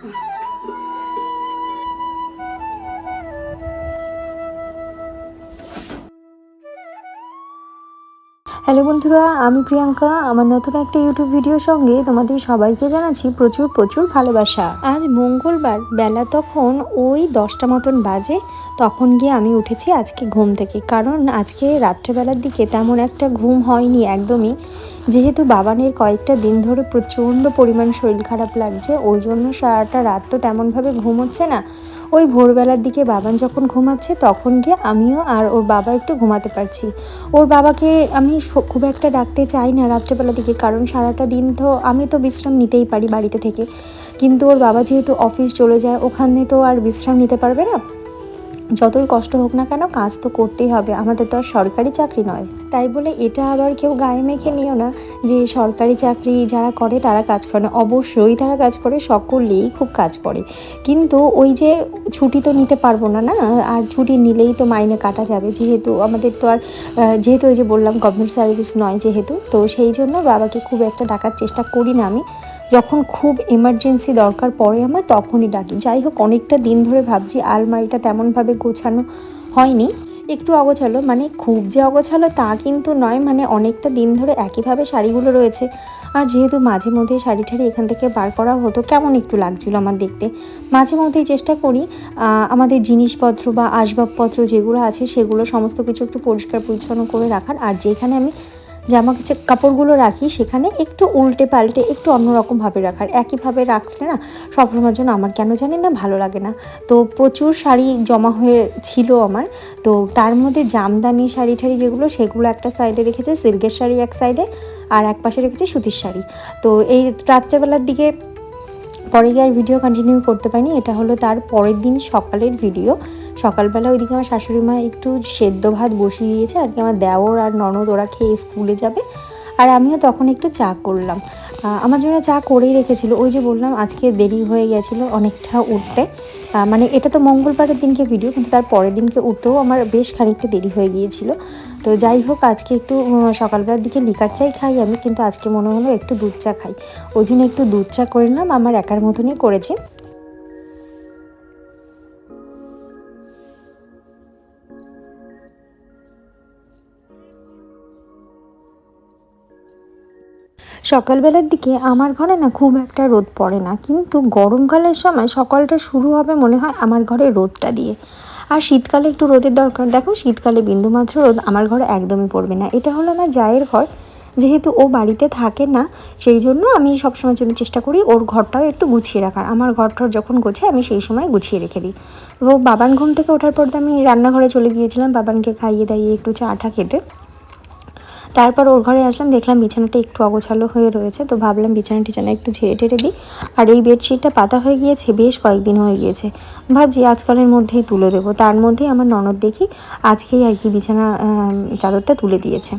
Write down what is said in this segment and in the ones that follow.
Hello বন্ধুরা, আমি প্রিয়াঙ্কা। আমার নতুন একটা ইউটিউব ভিডিওর সঙ্গে তোমাদের সবাইকে জানাচ্ছি প্রচুর প্রচুর ভালোবাসা। আজ মঙ্গলবার, বেলা তখন ওই 10টা মতন বাজে। তখন গিয়ে আমি উঠেছি আজকে ঘুম থেকে, কারণ আজকে রাত্রেবেলার দিকে তেমন একটা ঘুম হয়নি একদমই। যেহেতু বাবানের কয়েকটা দিন ধরে প্রচণ্ড পরিমাণ শরীর খারাপ লাগছে, ওই জন্য সারাটা রাত তো তেমনভাবে ঘুম হচ্ছে না। ওই ভোরবেলার দিকে বাবান যখন ঘুমাচ্ছে তখন গিয়ে আমিও আর ওর বাবা একটু ঘুমাতে পারছি। ওর বাবাকে আমি খুব একটা ডাকতে চাই না রাত্রেবেলার দিকে, কারণ সারাটা দিন তো আমি তো বিশ্রাম নিতেই পারি বাড়িতে থেকে, কিন্তু ওর বাবা যেহেতু অফিস চলে যায়, ওখানে তো আর বিশ্রাম নিতে পারবে না। যতই কষ্ট হোক না কেন, কাজ তো করতেই হবে, আমাদের তো আর সরকারি চাকরি নয়। তাই বলে এটা আবার কেউ গায়ে মেখে নিও না যে সরকারি চাকরি যারা করে তারা কাজ করে না। অবশ্যই তারা কাজ করে, সকলেই খুব কাজ করে, কিন্তু ওই যে ছুটি তো নিতে পারবো না, না। আর ছুটি নিলেই তো মাইনে কাটা যাবে, যেহেতু আমাদের তো আর যেহেতু ওই যে বললাম গভর্নমেন্ট সার্ভিস নয় যেহেতু, তো সেই জন্য বাবাকে খুব একটা ডাকার চেষ্টা করি না আমি। যখন খুব এমার্জেন্সি দরকার পড়ে আমার তখনই ডাকি। যাই হোক, অনেকটা দিন ধরে ভাবছি, আলমারিটা তেমনভাবে গোছানো হয়নি, একটু অগোছালো, মানে খুব যে অগোছালো তা কিন্তু নয়, মানে অনেকটা দিন ধরে একইভাবে শাড়িগুলো রয়েছে। আর যেহেতু মাঝে মধ্যে শাড়ি ঠাড়ি এখান থেকে বার করা হতো, কেমন একটু লাগছিলো আমার দেখতে। মাঝে মধ্যেই চেষ্টা করি আমাদের জিনিসপত্র বা আসবাবপত্র যেগুলো আছে সেগুলো সমস্ত কিছু একটু পরিষ্কার পরিচ্ছন্ন করে রাখার। আর যেখানে আমি জামা কাপড়গুলো রাখি সেখানে একটু উল্টে পাল্টে একটু অন্যরকমভাবে রাখার। একইভাবে রাখলে না সবসময়ের জন্য আমার কেন জানি না ভালো লাগে না। তো প্রচুর শাড়ি জমা হয়ে ছিল আমার, তো তার মধ্যে জামদানি শাড়ি ঠাড়ি যেগুলো সেগুলো একটা সাইডে রেখেছে, সিল্কের শাড়ি এক সাইডে, আর এক পাশে রেখেছি সুতির শাড়ি। তো এই রাত্রেবেলার দিকে পরে গিয়ে আর ভিডিও কন্টিনিউ করতে পারিনি। এটা হলো তার পরের দিন সকালের ভিডিও। সকালবেলা ওইদিকে আমার শাশুড়ি মা একটু সেদ্ধ ভাত বসিয়ে দিয়েছে আর কি, আমার দেওর আর ননদ ওরা খেয়ে স্কুলে যাবে, আর আমিও তখন একটু চা করলাম। আমার জন্য চা করেই রেখেছিল। ওই যে বললাম আজকে দেরি হয়ে গেছিলো অনেকটা উঠতে, মানে এটা তো মঙ্গলবারের দিনকে ভিডিও, কিন্তু তার পরের দিনকে উঠতেও আমার বেশ খানিকটা দেরি হয়ে গিয়েছিল। তো যাই হোক, আজকে একটু সকালবেলার দিকে লিকার চাই খাই আমি, কিন্তু আজকে মনে হলো একটু দুধ চা খাই, ওই জন্য একটু দুধ চা করে নিলাম। আমার একার মতনই করেছি। সকালবেলার দিকে আমার ঘরে না খুব একটা রোদ পড়ে না, কিন্তু গরমকালের সময় সকালটা শুরু হবে মনে হয় আমার ঘরে রোদটা দিয়ে। আর শীতকালে একটু রোদের দরকার। দেখো, শীতকালে বিন্দুমাত্র রোদ আমার ঘরে একদমই পড়বে না। এটা হলো আমার জায়ের ঘর, যেহেতু ও বাড়িতে থাকে না, সেই জন্য আমি সবসময়ের জন্য চেষ্টা করি ওর ঘরটাও একটু গুছিয়ে রাখার। আমার ঘরটার যখন গোছাই আমি সেই সময় গুছিয়ে রেখে দিই। তো বাবান ঘুম থেকে ওঠার পর তো আমি রান্নাঘরে চলে গিয়েছিলাম বাবানকে খাইয়ে দাইয়ে একটু চাটা খেতে। তারপর ওর ঘরে আসলাম, দেখলাম বিছানাটা একটু অগোছালো হয়ে রয়েছে, তো ভাবলাম বিছানা একটু ঝেড়ে টেড়ে দিই। আর এই বেডশিটটা পাতা হয়ে গিয়েছে, বেশ কয়েকদিন হয়ে গিয়েছে, ভাবছি আজকালের মধ্যেই তুলে দেবো। তার মধ্যেই আমার ননদ দেখি আজকেই আর কি বিছানা চাদরটা তুলে দিয়েছে।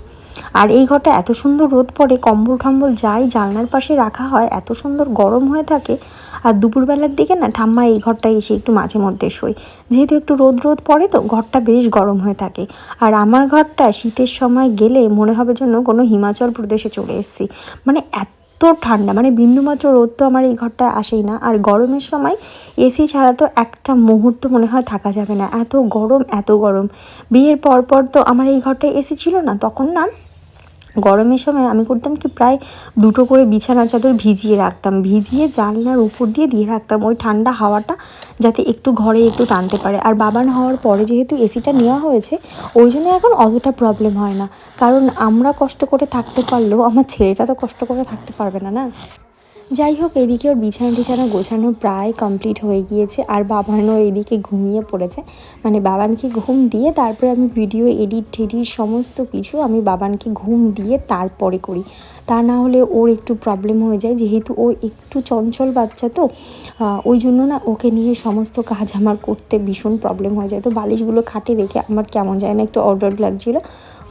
আর এই ঘরটা এত সুন্দর রোদ পড়ে, কম্বল টম্বল যাই জানলার পাশে রাখা হয় এত সুন্দর গরম হয়ে থাকে। আর দুপুরবেলার দিকে না ঠাম্মা এই ঘরটায় এসে একটু মাঝে মধ্যে শোয়, যেহেতু একটু রোদ রোদ পড়ে তো ঘরটা বেশ গরম হয়ে থাকে। আর আমার ঘরটা শীতের সময় গেলে মনে হবে যেন কোনো হিমাচল প্রদেশে চলে এসেছি, মানে এত ঠান্ডা, মানে বিন্দুমাত্র রোদ তো আমার এই ঘরটায় আসেই না। আর গরমের সময় এসি ছাড়া তো একটা মুহূর্ত মনে হয় থাকা যাবে না, এত গরম এত গরম। বিয়ের পর পর তো আমার এই ঘরটায় এসি ছিল না, তখন না গরমের সময় আমি করতাম কি, প্রায় দুটো করে বিছানা চাদর ভিজিয়ে রাখতাম, ভিজিয়ে জানলার উপর দিয়ে দিয়ে রাখতাম, ওই ঠান্ডা হাওয়াটা যাতে একটু ঘরে একটু টানতে পারে। আর বাবান হওয়ার পরে যেহেতু এসিটা নেওয়া হয়েছে, ওই জন্য এখন অতটা প্রবলেম হয় না, কারণ আমরা কষ্ট করে থাকতে পারলেও আমার ছেলেটা তো কষ্ট করে থাকতে পারবে না, না। যাই হোক, এদিকে ওর বিছানা গোছানো প্রায় কমপ্লিট হয়ে গিয়েছে, আর বাবানও এদিকে ঘুমিয়ে পড়েছে। মানে বাবানকে ঘুম দিয়ে তারপরে আমি ভিডিও এডিট টেডিট সমস্ত কিছু আমি বাবানকে ঘুম দিয়ে তারপরে করি, তা না হলে ওর একটু প্রবলেম হয়ে যায়, যেহেতু ও একটু চঞ্চল বাচ্চা, তো ওই জন্য না ওকে নিয়ে সমস্ত কাজ আমার করতে ভীষণ প্রবলেম হয়ে যায়। তো বালিশগুলো খাটে রেখে আমার কেমন যায় না একটু অড লাগছিলো,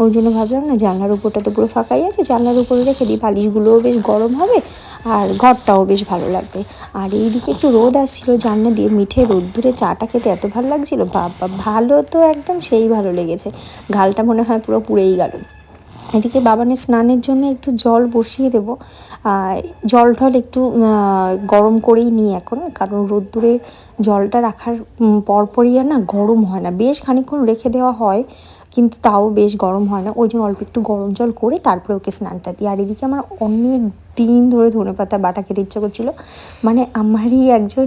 ওই জন্য ভাবলাম না জানলার উপরটা তো পুরো ফাঁকাই আছে, জানলার উপরে রেখে দিই, বালিশগুলোও বেশ গরম হবে আর ঘরটাও বেশ ভালো লাগবে। আর এইদিকে একটু রোদ আসছিল, জানলা দিয়ে মিঠে রোদ্দুরে চাটা খেতে এত ভালো লাগছিলো, বাবা ভালো তো একদম সেই ভালো লেগেছে, গালটা মনে হয় পুরো পুড়েই গেল। এদিকে বাবানের স্নানের জন্য একটু জল বসিয়ে দেবো। জল ঢল একটু গরম করেই নিই এখন, কারণ রোদ্দুরে জলটা রাখার পরপরই আর না গরম হয় না, বেশ খানিকক্ষণ রেখে দেওয়া হয় কিন্তু তাও বেশ গরম হয় না। ওই জন্য অল্প একটু গরম জল করে তারপরে ওকে স্নানটা দিই। আর এদিকে আমার অনেক দিন ধরে ধনেপাতা বাটা খেতে ইচ্ছা করছিলো, মানে আমারই একজন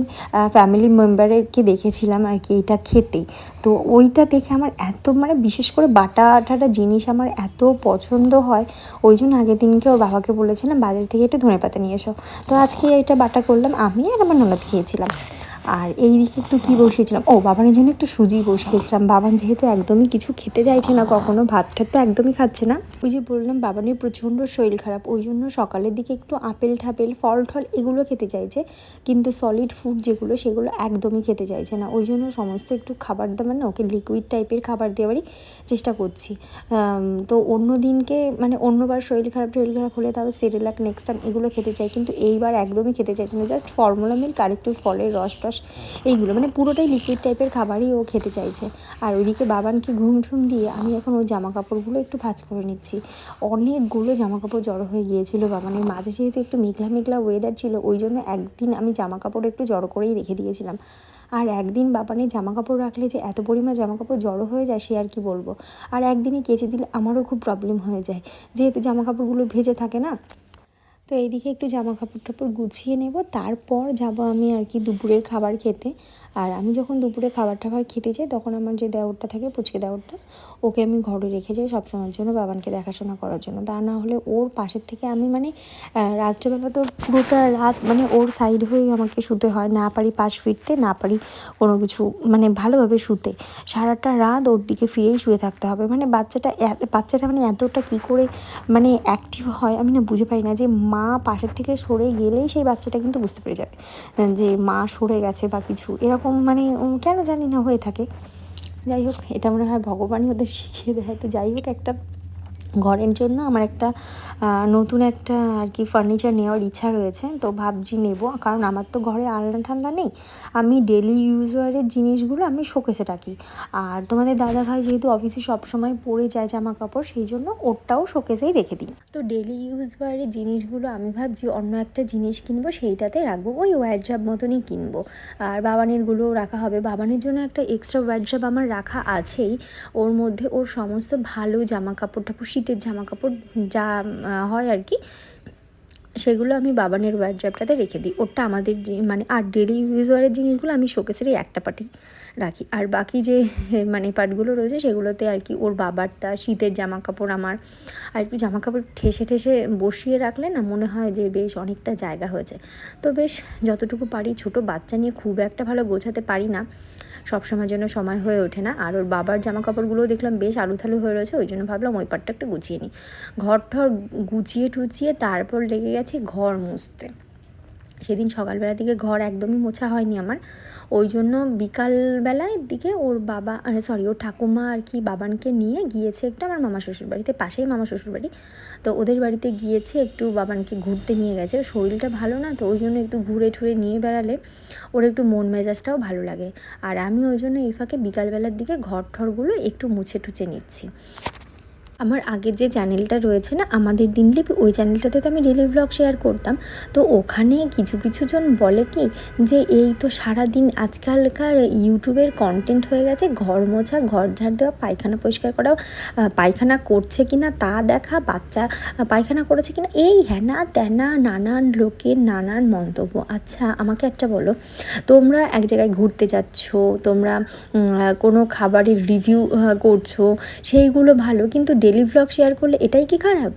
ফ্যামিলি মেম্বারেরকে দেখেছিলাম আর কি এটা খেতে। তো ওইটা দেখে আমার এত, মানে বিশেষ করে বাটা ঠাটা জিনিস আমার এত পছন্দ হয়, ওই জন্য আগের দিনকে ওর বাবাকে বলেছিলাম বাজার থেকে একটু ধনেপাতা নিয়ে এসো। তো আজকে এটা বাটা করলাম, আমি আর আমার ননদ খেয়েছিলাম। আর এই দিকে একটু কী বসিয়েছিলাম, বাবানের জন্য একটু সুজি বসিয়েছিলাম। বাবান যেহেতু একদমই কিছু খেতে চাইছে না, কখনো ভাত ঠাত তো একদমই খাচ্ছে না। ওই যে বললাম বাবানের প্রচণ্ড শরীর খারাপ, ওই জন্য সকালের দিকে একটু আপেল ঠাপেল ফল ঠল এগুলো খেতে চাইছে, কিন্তু সলিড ফুড যেগুলো সেগুলো একদমই খেতে চাইছে না। ওই জন্য সমস্ত একটু খাবার দাবার না ওকে লিকুইড টাইপের খাবার দেওয়ারই চেষ্টা করছি। তো অন্য দিনকে মানে অন্যবার শরীর খারাপ হলে তাও সেরেলাক নেক্সট টাইম এগুলো খেতে চাই, কিন্তু এইবার একদমই খেতে চাইছে না। জাস্ট ফর্মুলা মিল্ক আর একটু ফলের রস টস এইগুলো, মানে পুরোটাই লিকুইড টাইপের খাবারই ও খেতে চাইছে। আর ওইদিকে বাবানকে ঘুম ঠুম দিয়ে আমি এখন ওই জামা কাপড়গুলো একটু ভাঁজ করে নিচ্ছি। অনেকগুলো জামা কাপড় জড়ো হয়ে গিয়েছিলো বাবানের, মাঝে যেহেতু একটু মেঘলা মেঘলা ওয়েদার ছিল, ওই জন্য একদিন আমি জামা কাপড় একটু জড়ো করেই রেখে দিয়েছিলাম। আর একদিন বাবানের জামা কাপড় রাখলে যে এত পরিমাণ জামা কাপড় জড়ো হয়ে যায় সে আর কি বলবো। আর একদিনই কেচে দিলে আমারও খুব প্রবলেম হয়ে যায়, যেহেতু জামা কাপড়গুলো ভেজে থাকে না। তো এইদিকে একটু জামা কাপড় টাপড় গুছিয়ে নেব, তারপর যাব আমি আর কি দুপুরের খাবার খেতে। আর আমি যখন দুপুরে খাবার টাবার খেতে যাই তখন আমার যে দেওরটা থাকে, পুচকে দেওরটা, ওকে আমি ঘরে রেখে যাই সবসময়ের জন্য বাবানকে দেখাশোনা করার জন্য। তা না হলে ওর পাশের থেকে আমি মানে রাত্রেবেলা তো পুরোটা রাত মানে ওর সাইড হয়েই আমাকে শুতে হয়, না পারি পাশ ফিরতে, না পারি কোনো কিছু মানে ভালোভাবে শুতে, সারাটা রাত ওর দিকে ফিরেই শুয়ে থাকতে হবে। মানে বাচ্চাটা মানে এতটা কী করে মানে অ্যাক্টিভ হয় আমি না বুঝে পাই না, যে মা পাশের থেকে সরে গেলেই সেই বাচ্চাটা কিন্তু বুঝতে পেরে যাবে যে মা সরে গেছে বা কিছু এরকম, মানে কেন জানি না হয়ে থাকে। যাই হোক, এটা মনে হয় ভগবানই ওদের শিখিয়ে দেয়। তো যাই হোক, একটা ঘরের জন্য আমার একটা নতুন একটা আর কি ফার্নিচার নেওয়ার ইচ্ছা রয়েছে, তো ভাবছি নেব। কারণ আমার তো ঘরে আলনা ঠান্ডা নেই, আমি ডেলি ইউজওয়ারের জিনিসগুলো আমি শোকেসে রাখি। আর তোমাদের দাদাভাই যেহেতু অফিসে সবসময় পরে যায় জামা কাপড়, সেই জন্য ওরটাও শোকেসেই রেখে দিই। তো ডেলি ইউজওয়ারের জিনিসগুলো আমি ভাবছি অন্য একটা জিনিস কিনবো, সেইটাতে রাখবো, ওই ওয়ার্ড্রব মতনই কিনবো। আর বাবানেরগুলোও রাখা হবে, বাবানের জন্য একটা এক্সট্রা ওয়ার্ড্রব আমার রাখা আছেই। ওর মধ্যে ওর সমস্ত ভালো জামা কাপড় টাপড়, শীতের জামা কাপড় যা হয় আর কি, সেগুলো আমি বাবানের ওয়ার্ড্রবটাতে রেখে দিই। ওটা আমাদের মানে আর ডেলি ইউজওয়ারের জিনিসগুলো আমি শোকেসেরই একটা পার্টি রাখি। আর বাকি যে মানে পার্টগুলো রয়েছে সেগুলোতে আর কি ওর বাবারটা, শীতের জামা কাপড় আমার, আর একটু জামা কাপড় ঠেসে ঠেসে বসিয়ে রাখলে না মনে হয় যে বেশ অনেকটা জায়গা হয়েছে। তো বেশ যতটুকু পারি, ছোটো বাচ্চা নিয়ে খুব একটা ভালো গোছাতে পারি না, সবসময়ের জন্য সময় হয়ে ওঠে না। আর ওর বাবার জামা কাপড়গুলোও দেখলাম বেশ আলুথালু হয়ে রয়েছে, ওই জন্য ভাবলাম ওই পাটটা একটু গুছিয়ে নিই। ঘর ঠর গুছিয়ে টুচিয়ে তারপর লেগে গেছি ঘর মুছতে। সেদিন সকালবেলার দিকে ঘর একদমই মোছা হয়নি আমার, ওই জন্য বিকালবেলার দিকে ওর বাবা ওর ঠাকুমা আর কি বাবানকে নিয়ে গিয়েছে একটু আমার মামা শ্বশুর বাড়িতে, পাশেই মামা শ্বশুর বাড়ি। তো ওদের বাড়িতে গিয়েছে, একটু বাবানকে ঘুরতে নিয়ে গেছে, শরীরটা ভালো না, তো ওই জন্য একটু ঘুরে ঠুরে নিয়ে বেড়ালে ওর একটু মন মেজাজটাও ভালো লাগে। আর আমি ওই জন্য এই ফাঁকে বিকালবেলার দিকে ঘর ঠরগুলো একটু মুছে টুছে নিচ্ছি। আমার আগের যে চ্যানেলটা রয়েছে না আমাদের দিনলিপি, ওই চ্যানেলটাতে তো আমি ডেলি ব্লগ শেয়ার করতাম। তো ওখানে কিছু কিছু জন বলে কি যে এই তো সারাদিন আজকালকার ইউটিউবের কন্টেন্ট হয়ে গেছে ঘর মোছা, ঘর ঝাড় দেওয়া, পায়খানা পরিষ্কার করা, পায়খানা করছে কি না তা দেখা, বাচ্চা পায়খানা করেছে কি না, এই হ্যানা ত্যানা নানান লোকের নানান মন্তব্য। আচ্ছা আমাকে একটা বলো, তোমরা এক জায়গায় ঘুরতে যাচ্ছ, তোমরা কোনো খাবারের রিভিউ করছো, সেইগুলো ভালো, কিন্তু ডেলি ভ্লগ শেয়ার করলে এটাই কি খারাপ?